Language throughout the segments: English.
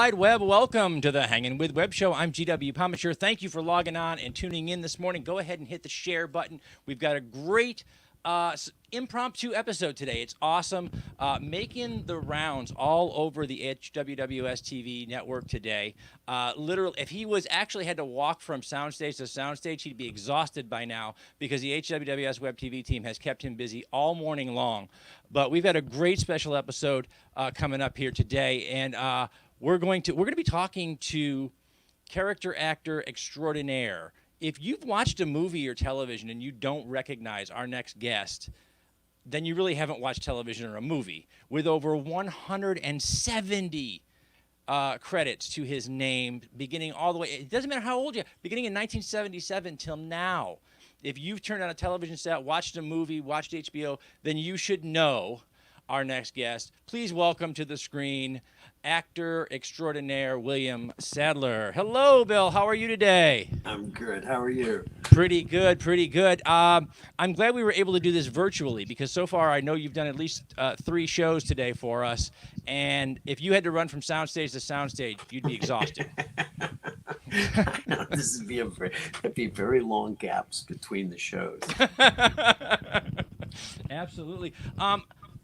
Wide Web, welcome to the Hanging with Web Show. I'm GW Pomisher. Thank you for logging on and tuning in this morning. Go ahead and hit the share button. We've got a great impromptu episode today. It's awesome. Making the rounds all over the HWWS TV network today. Literally, if he was actually had to walk from soundstage to soundstage, he'd be exhausted by now because the HWWS Web TV team has kept him busy all morning long. But we've got a great special episode coming up here today, and we're going to be talking to character actor extraordinaire. If you've watched a movie or television and you don't recognize our next guest, then you really haven't watched television or a movie. With over 170 credits to his name, beginning all the way, it doesn't matter how old you are, beginning in 1977 till now. If you've turned on a television set, watched a movie, watched HBO, then you should know our next guest. Please welcome to the screen actor extraordinaire William Sadler. Hello, Bill. How are you today? I'm good. How are you? Pretty good, pretty good. I'm glad we were able to do this virtually because so far I know you've done at least 3 shows today for us. And if you had to run from soundstage to soundstage, you'd be exhausted. No, this would be there'd be very long gaps between the shows. Absolutely.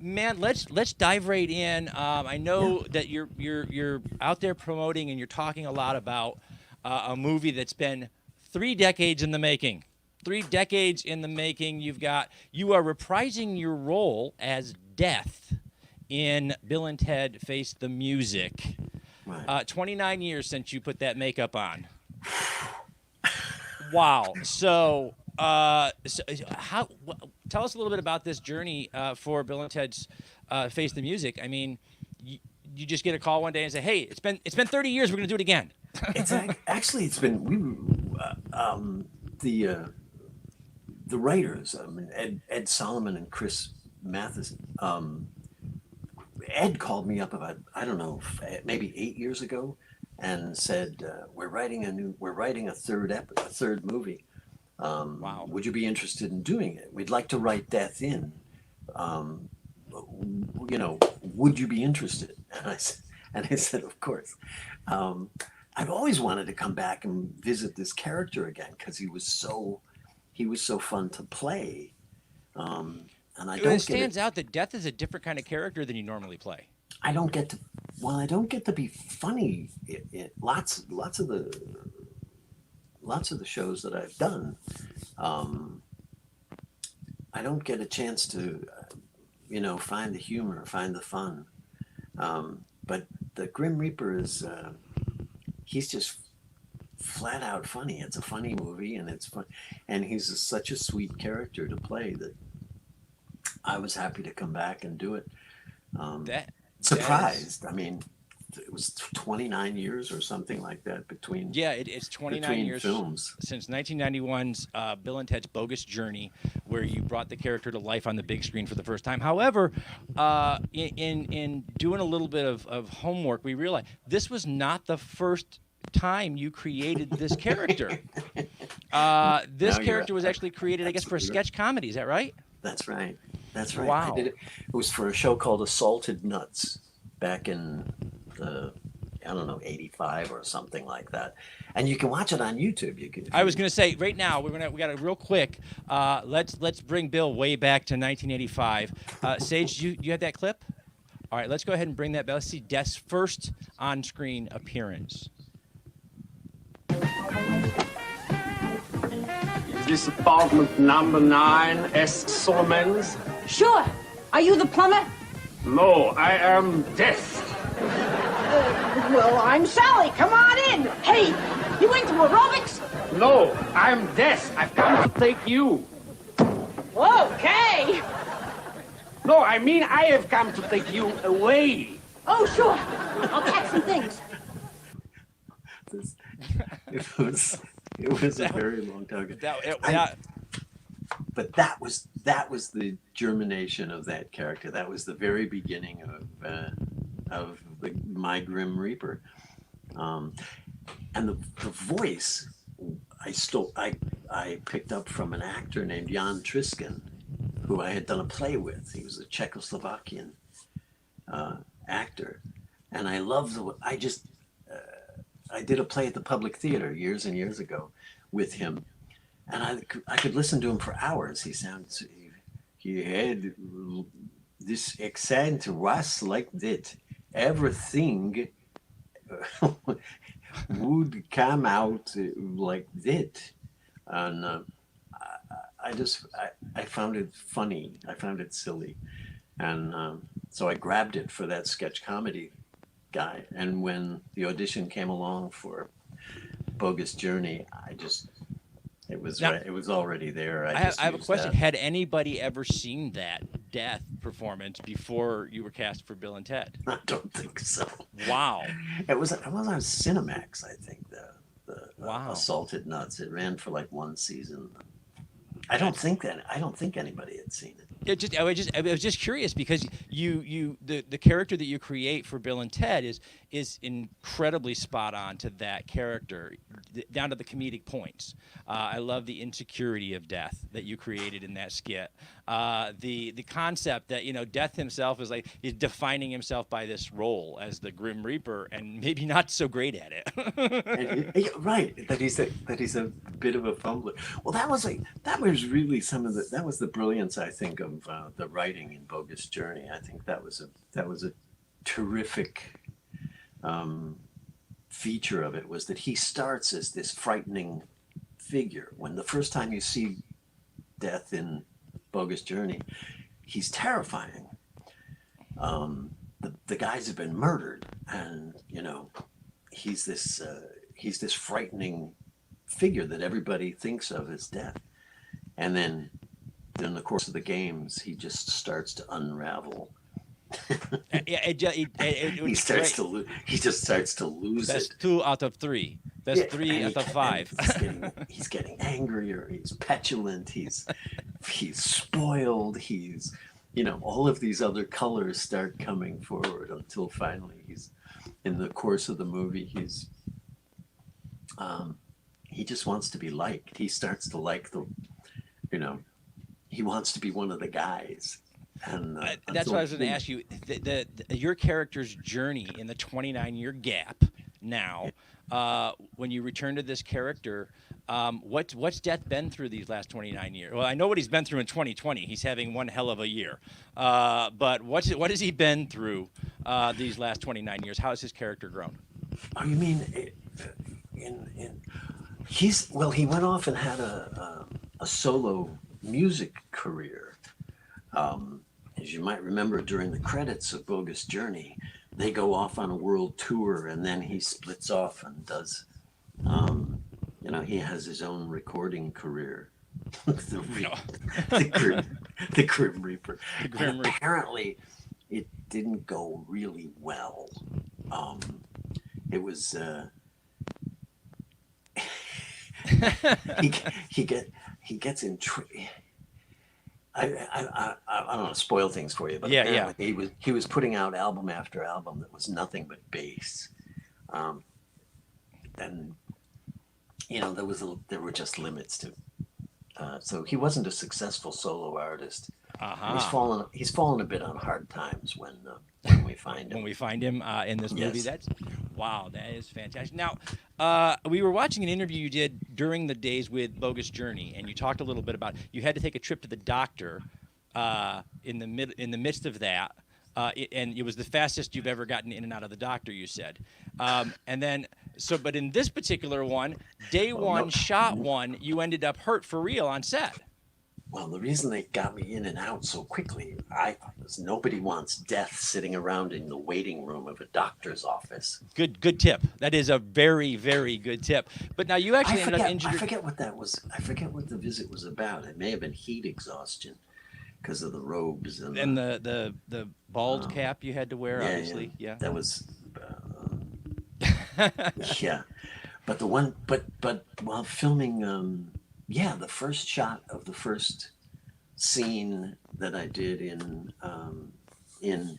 Man, let's dive right in. I know that you're out there promoting and you're talking a lot about a movie that's been 3 decades in the making. 3 decades in the making. You are reprising your role as Death in Bill and Ted Face the Music. Right. 29 years since you put that makeup on. Wow. So tell us a little bit about this journey for Bill and Ted's Face the Music. I mean, you just get a call one day and say, "Hey, it's been 30 years. We're going to do it again." Actually, it's been the writers, Ed Solomon and Chris Matheson. Ed called me up about, I don't know, maybe 8 years ago, and said, "We're writing a third movie. Wow. Would you be interested in doing it? We'd like to write Death in. Would you be interested?" And I said, "Of course." I've always wanted to come back and visit this character again because he was so fun to play. And it stands out that Death is a different kind of character than you normally play. I don't get to be funny. Lots of the shows that I've done, I don't get a chance to, find the humor, find the fun. But the Grim Reaper is, he's just flat out funny. It's a funny movie, and it's fun, and he's such a sweet character to play that I was happy to come back and do it. Surprised. I mean, it was 29 years or something like that between. Yeah, it's 29 years films since 1991's Bill and Ted's Bogus Journey, where you brought the character to life on the big screen for the first time. However, in doing a little bit of homework, we realized this was not the first time you created this character. This character was actually created, I guess, for a sketch comedy. Is that right? That's right. That's right. Wow. I did it. It was for a show called Assaulted Nuts back in the, 85 or something like that. And you can watch it on YouTube. I was going to say right now we got a real quick. Let's bring Bill way back to 1985. Sage, you had that clip? All right, let's go ahead and bring that back. Let's see Death's first on-screen appearance. This apartment number 9, S. Solomons? Sure. Are you the plumber? No, I am Death. Well, I'm Sally. Come on in. Hey, you into aerobics? No, I'm Death. I've come to take you. Okay. No, I mean I have come to take you away. Oh, sure. I'll pack some things. It was a very long time ago. But that was the germination of that character. That was the very beginning of my Grim Reaper, and the voice I picked up from an actor named Jan Triskin, who I had done a play with. He was a Czechoslovakian actor, and I love I did a play at the Public Theater years and years ago with him, and I could listen to him for hours. He sounds, he had this accent was like that. Everything would come out like that. And I found it funny. I found it silly. And so I grabbed it for that sketch comedy guy. And when the audition came along for Bogus Journey, it was Now, it was already there. I have a question. Had anybody ever seen that Death performance before you were cast for Bill and Ted? I don't think so. Wow. It was on Cinemax, I think. The Wow. Assaulted Nuts. It ran for like one season. I don't think anybody had seen it. I was just curious because the character that you create for Bill and Ted is incredibly spot on to that character, down to the comedic points. I love the insecurity of Death that you created in that skit. The concept that Death himself is defining himself by this role as the Grim Reaper and maybe not so great at it. Right, that he's a bit of a fumbler. Well, that was really that was the brilliance, I think, of the writing in Bogus Journey. I think that was a terrific feature of it, was that he starts as this frightening figure. When the first time you see Death in Bogus Journey, he's terrifying. The guys have been murdered, and he's this frightening figure that everybody thinks of as Death. And then in the course of the games, he just starts to unravel. He just starts to lose That's it. 2 out of 3. That's 3 out of 5. He's getting angrier. He's petulant. He's spoiled. He's all of these other colors start coming forward until finally in the course of the movie he just wants to be liked. He starts to like he wants to be one of the guys. And that's what I was going to ask you. Your character's journey in the 29-year gap now, when you return to this character, what's Death been through these last 29 years? Well, I know what he's been through in 2020. He's having one hell of a year. But what has he been through these last 29 years? How has his character grown? Oh, you mean he went off and had a solo music career. As you might remember, during the credits of Bogus Journey, they go off on a world tour, and then he splits off and does, he has his own recording career. the Grim Reaper. The Grim Reaper. Apparently, it didn't go really well. It was he gets in. I don't want to spoil things for you, but yeah. He was putting out album after album that was nothing but bass, and there were just limits to. So he wasn't a successful solo artist. Uh-huh. He's fallen a bit on hard times when we find him. When we find him in this movie, Yes. that is fantastic. Now, we were watching an interview you did during the days with Bogus Journey, and you talked a little bit about you had to take a trip to the doctor in the midst of that, and it was the fastest you've ever gotten in and out of the doctor, you said. And then, but in this particular one, shot one, you ended up hurt for real on set. Well, the reason they got me in and out so quickly, was nobody wants Death sitting around in the waiting room of a doctor's office. Good tip. That is a very, very good tip. But now you actually ended up injured. I forget what that was. I forget what the visit was about. It may have been heat exhaustion because of the robes and the bald cap you had to wear, obviously. Yeah. That was. Yeah, but while filming. The first shot of the first scene that I did in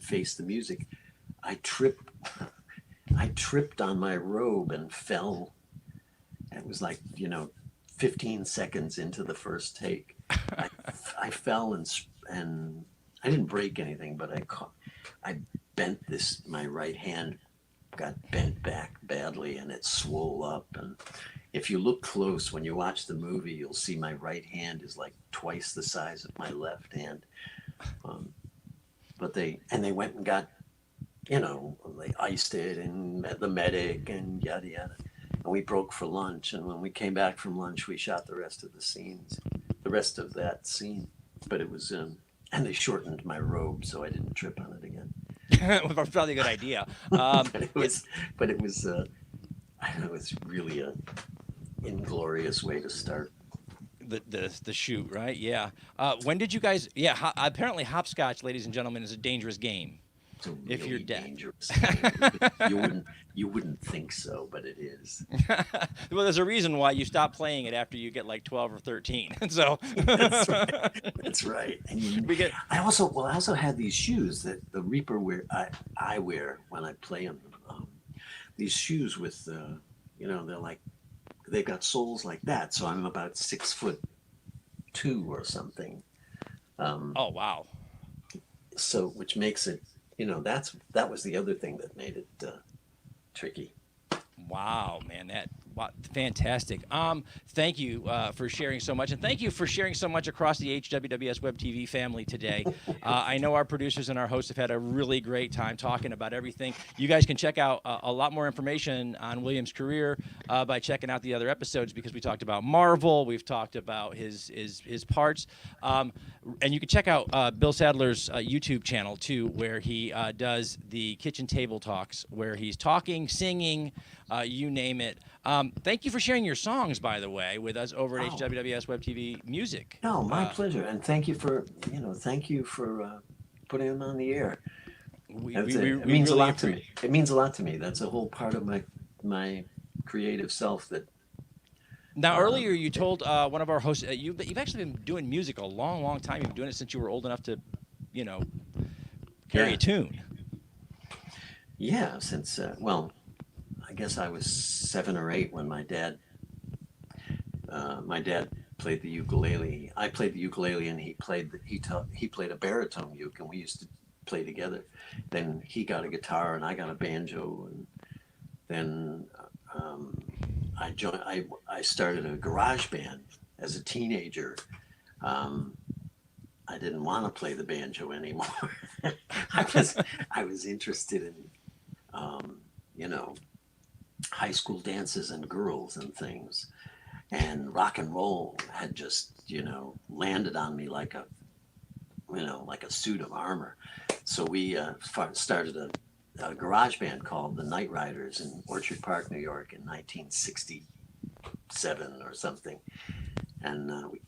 Face the Music, I tripped on my robe and fell. It was 15 seconds into the first take. I fell and I didn't break anything, but I bent my right hand got bent back badly and it swole up. And if you look close when you watch the movie, you'll see my right hand is like twice the size of my left hand. But they went and got, they iced it and the medic and yada yada. And we broke for lunch. And when we came back from lunch, we shot the rest of that scene. But it was, and they shortened my robe so I didn't trip on it again. Probably a good idea. But it was, I don't know, it's really a inglorious way to start. The shoot, right? Yeah. When did you guys? Yeah. Apparently, hopscotch, ladies and gentlemen, is a dangerous game. It's a If you're really dead. dangerous game. You wouldn't think so, but it is. Well, there's a reason why you stop playing it after you get like 12 or 13. So That's right. That's right. And we get. I also had these shoes that the Reaper I wear when I play them. These shoes with they've got soles like that, so I'm about 6'2" or something. Oh wow. So which makes it, that was the other thing that made it tricky. Wow, man, fantastic. Thank you for sharing so much, and thank you for sharing so much across the HWWS Web TV family today. I know our producers and our hosts have had a really great time talking about everything. You guys can check out a lot more information on William's career by checking out the other episodes, because we talked about Marvel, we've talked about his parts, and you can check out Bill Sadler's YouTube channel too, where he does the kitchen table talks, where he's talking, singing, you name it. Thank you for sharing your songs, by the way, with us over at HWWS Web TV Music. No, my pleasure, and thank you for putting them on the air. It means a lot to me. It means a lot to me. That's a whole part of my creative self. That now, earlier you told one of our hosts you've actually been doing music a long, long time. You've been doing it since you were old enough to, carry a tune. Yeah, since I guess I was 7 or 8 when my dad played the ukulele. I played the ukulele, and he played a baritone uke, and we used to play together. Then he got a guitar, and I got a banjo, and then I started a garage band as a teenager. I didn't want to play the banjo anymore. I was interested in high school dances and girls and things, and rock and roll had just landed on me like a suit of armor. So we started a garage band called the Night Riders in Orchard Park, New York, in 1967 or something, and we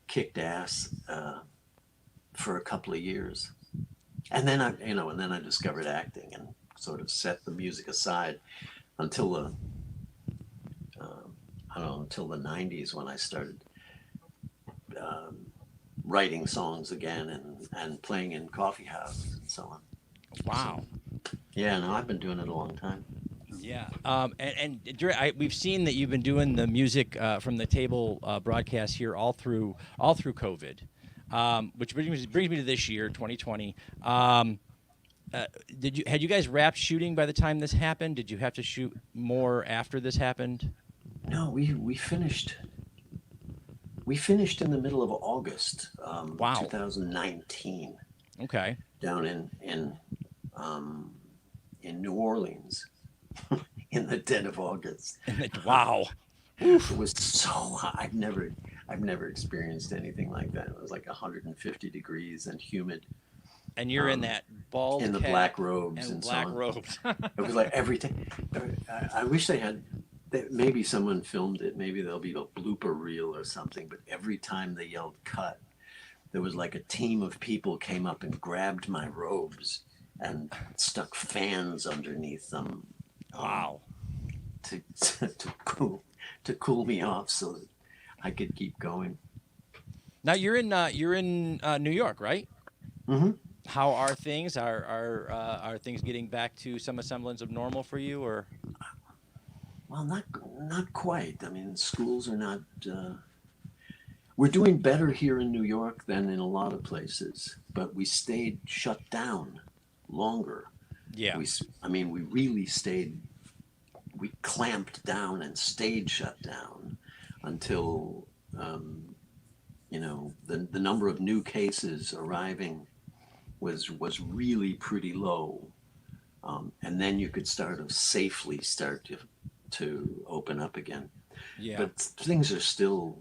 kicked ass for a couple of years, and then I discovered acting and sort of set the music aside until the 90s, when I started writing songs again and playing in coffee houses and so on. Wow. So, yeah, no, I've been doing it a long time. Yeah, we've seen that you've been doing the music from the table broadcast here all through COVID, which brings me to this year, 2020. Had you guys wrapped shooting by the time this happened? Did you have to shoot more after this happened? No, we finished. We finished in the middle of August, 2019. Okay. Down in New Orleans, in the dead of August. Wow. It was so hot. I've never experienced anything like that. It was like 150 degrees and humid. And you're in that bald in the cap black robes and so black on. robes. It was like everything. I wish they had. Maybe someone filmed it. Maybe there'll be a blooper reel or something. But every time they yelled "cut," there was like a team of people came up and grabbed my robes and stuck fans underneath them. Wow. To cool me off so that I could keep going. Now you're in New York, right? Mm-hmm. How are things? Are things getting back to some semblance of normal for you, or? Well, not quite. I mean, schools are not. We're doing better here in New York than in a lot of places, but we stayed shut down longer. Yeah. We really stayed. We clamped down and stayed shut down until, the number of new cases arriving was really pretty low. And then you could safely start to open up again. Yeah. But things are still,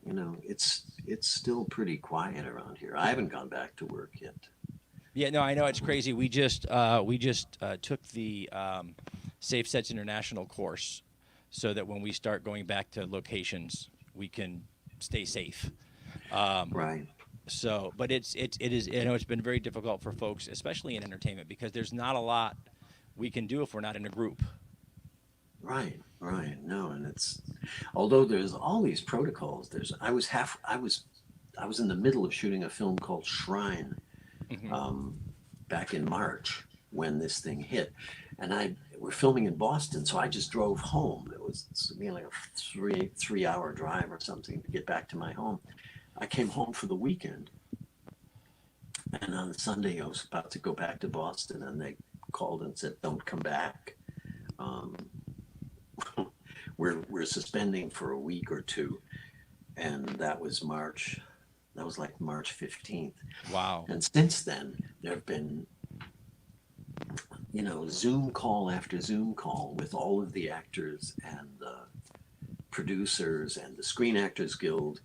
it's still pretty quiet around here. I haven't gone back to work yet. Yeah, no, I know it's crazy. We just took the Safe Sets International course, so that when we start going back to locations, we can stay safe. Right. So, but it is. It's been very difficult for folks, especially in entertainment, because there's not a lot we can do if we're not in a group. Right. No, and although there's all these protocols. I was in the middle of shooting a film called Shrine, back in March when this thing hit, and we're filming in Boston, so I just drove home. It was like a 3-hour drive or something to get back to my home. I came home for the weekend, and on Sunday I was about to go back to Boston, and they called and said, "Don't come back. We're suspending for a week or two," and that was March. That was like March 15th. Wow. And since then, there have been, Zoom call after Zoom call with all of the actors and the producers and the Screen Actors Guild.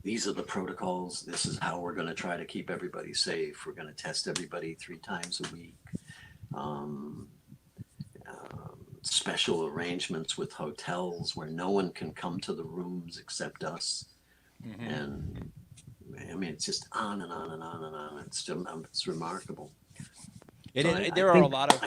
These are the protocols. This is how we're going to try to keep everybody safe. We're going to test everybody 3 times a week. Special arrangements with hotels where no one can come to the rooms except us. And it's just on and on and on and on. It's remarkable. I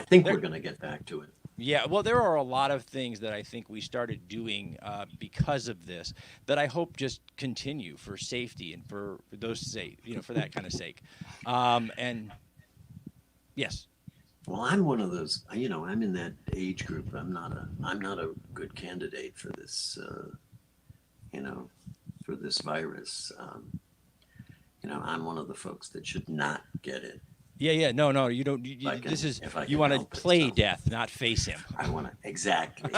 think we're going to get back to it. Yeah, well, there are a lot of things that I think we started doing because of this that I hope just continue for safety and for those sake, for that kind of sake. And yes. Well, I'm one of those. I'm in that age group. I'm not a good candidate for this. For this virus. I'm one of the folks that should not get it. Yeah. No, you don't. You want to play death, not face him. I want to exactly.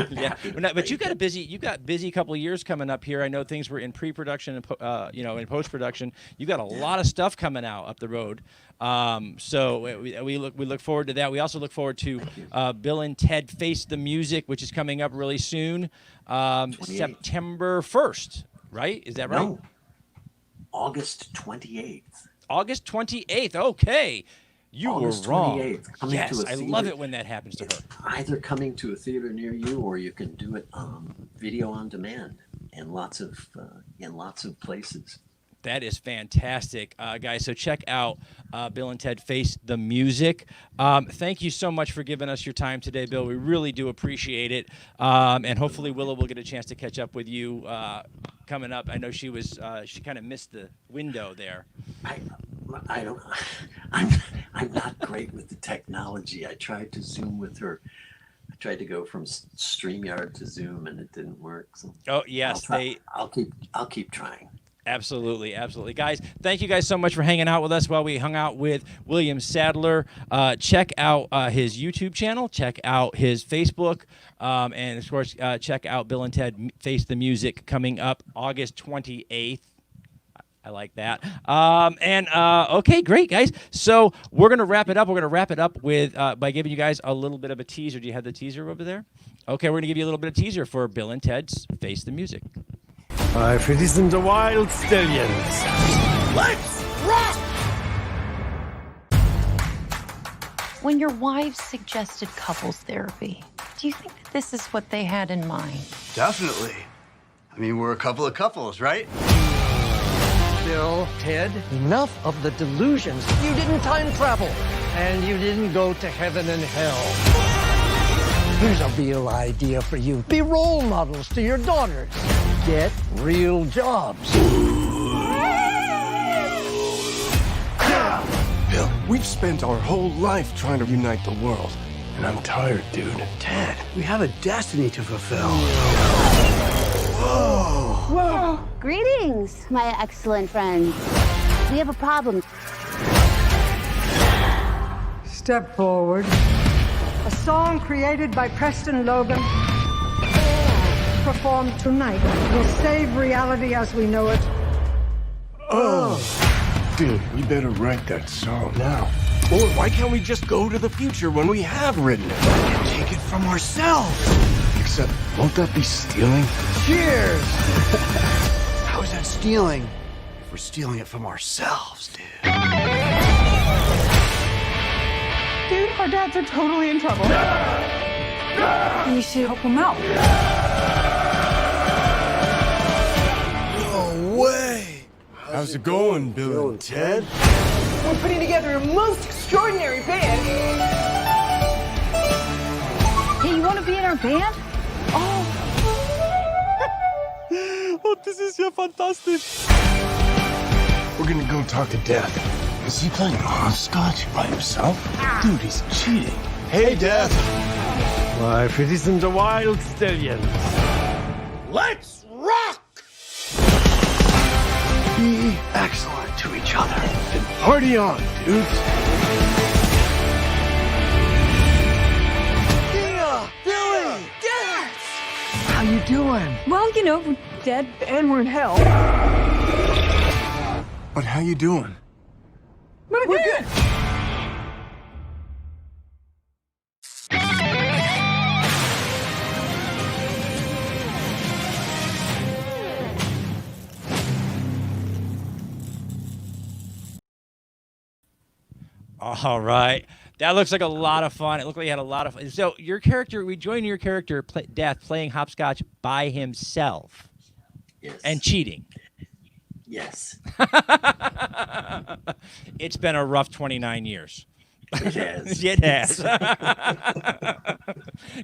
Yeah, but you got busy couple of years coming up here. I know things were in pre-production and in post-production. You got a lot of stuff coming out up the road. So we look forward to that. We also look forward to Bill and Ted Face the Music, which is coming up really soon, September 1st. Right? Is that right? No. August 28th. August 28th. Okay. You August were wrong. 28th, yes, I love it when that happens to her. Either coming to a theater near you, or you can do it video on demand in lots of places. That is fantastic, guys. So check out Bill and Ted Face the Music. Thank you so much for giving us your time today, Bill. We really do appreciate it. And hopefully Willow will get a chance to catch up with you coming up. I know she kind of missed the window there. I'm not great with the technology. I tried to Zoom with her. I tried to go from StreamYard to Zoom, and it didn't work. So oh yes, I'll keep trying. Absolutely. Guys, thank you guys so much for hanging out with us while we hung out with William Sadler. Check out his YouTube channel. Check out his Facebook. And, of course, check out Bill and Ted Face the Music coming up August 28th. I like that. Okay, great, guys. So we're going to wrap it up. We're going to wrap it up with by giving you guys a little bit of a teaser. Do you have the teaser over there? Okay, we're going to give you a little bit of teaser for Bill and Ted's Face the Music. I've listened to Wild Stallions. Let's rock! When your wives suggested couples therapy, do you think that this is what they had in mind? Definitely. I mean, we're a couple of couples, right? Bill, Ted, enough of the delusions. You didn't time travel, and you didn't go to heaven and hell. Here's a real idea for you. Be role models to your daughters. Get real jobs. Bill, we've spent our whole life trying to unite the world, and I'm tired, dude. Ted, we have a destiny to fulfill. Whoa! Greetings, my excellent friends. We have a problem. Step forward. A song created by Preston Logan, performed tonight, will save reality as we know it. Oh. Dude, we better write that song now. Or why can't we just go to the future when we have written it? And take it from ourselves. Except, won't that be stealing? Cheers! How is that stealing if we're stealing it from ourselves, dude? Dude, our dads are totally in trouble. We should help them out. No way! How's it going, Bill and Ted? We're putting together a most extraordinary band. Hey, you want to be in our band? Oh, this is ja fantastisch. We're gonna go talk to Death. Is he playing hopscotch by himself? Dude, he's cheating. Hey, Death. Life, it isn't the wild stallions. Let's rock! Be excellent to each other. And party on, dudes. Billy! How you doing? Well, you know, we're dead and we're in hell. But how you doing? We're good. All right. That looks like a lot of fun. It looked like you had a lot of fun. So your character, we joined your character, Death, playing hopscotch by himself. Yes. And cheating. Yes. It's been a rough 29 years. It has. It has.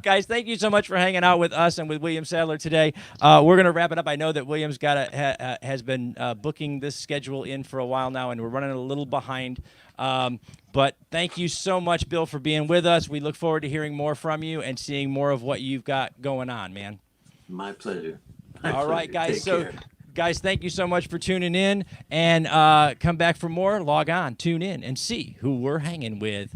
Guys, thank you so much for hanging out with us and with William Sadler today. We're going to wrap it up. I know that William's has been booking this schedule in for a while now, and we're running a little behind. But thank you so much, Bill, for being with us. We look forward to hearing more from you and seeing more of what you've got going on, man. My pleasure. All right, guys. Take care. Guys, thank you so much for tuning in, and come back for more. Log on, tune in, and see who we're hanging with.